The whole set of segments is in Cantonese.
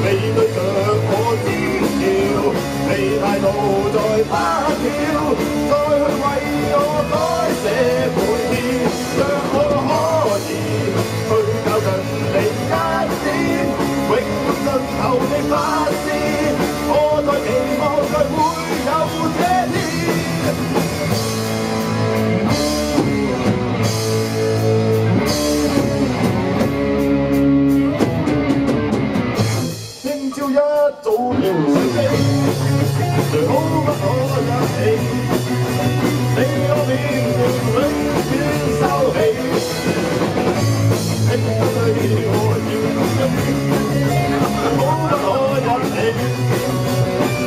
你對着我尖叫，你態度在不跳，再去為我改寫每天，讓我可以去靠近你一點，永沒盡頭的發線，我在期望再會有這天。聽朝一早要上飛，最好不可一起，你我便永遠收起。聽日我要一最好不可一起，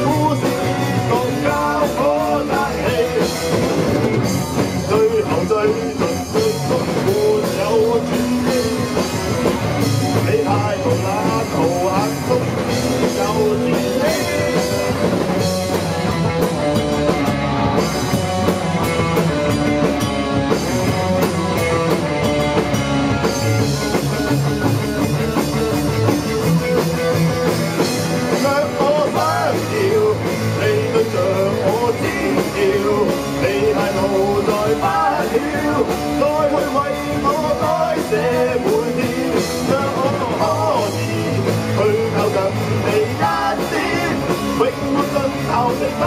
故事共交火爭氣，最後最盡最終沒有轉機。你態度冷酷狠毒又自欺。若我想要，你對着我尖叫，你態度再不曉，再去為我改寫每天，讓我可以去靠近你一點，永沒盡頭的花。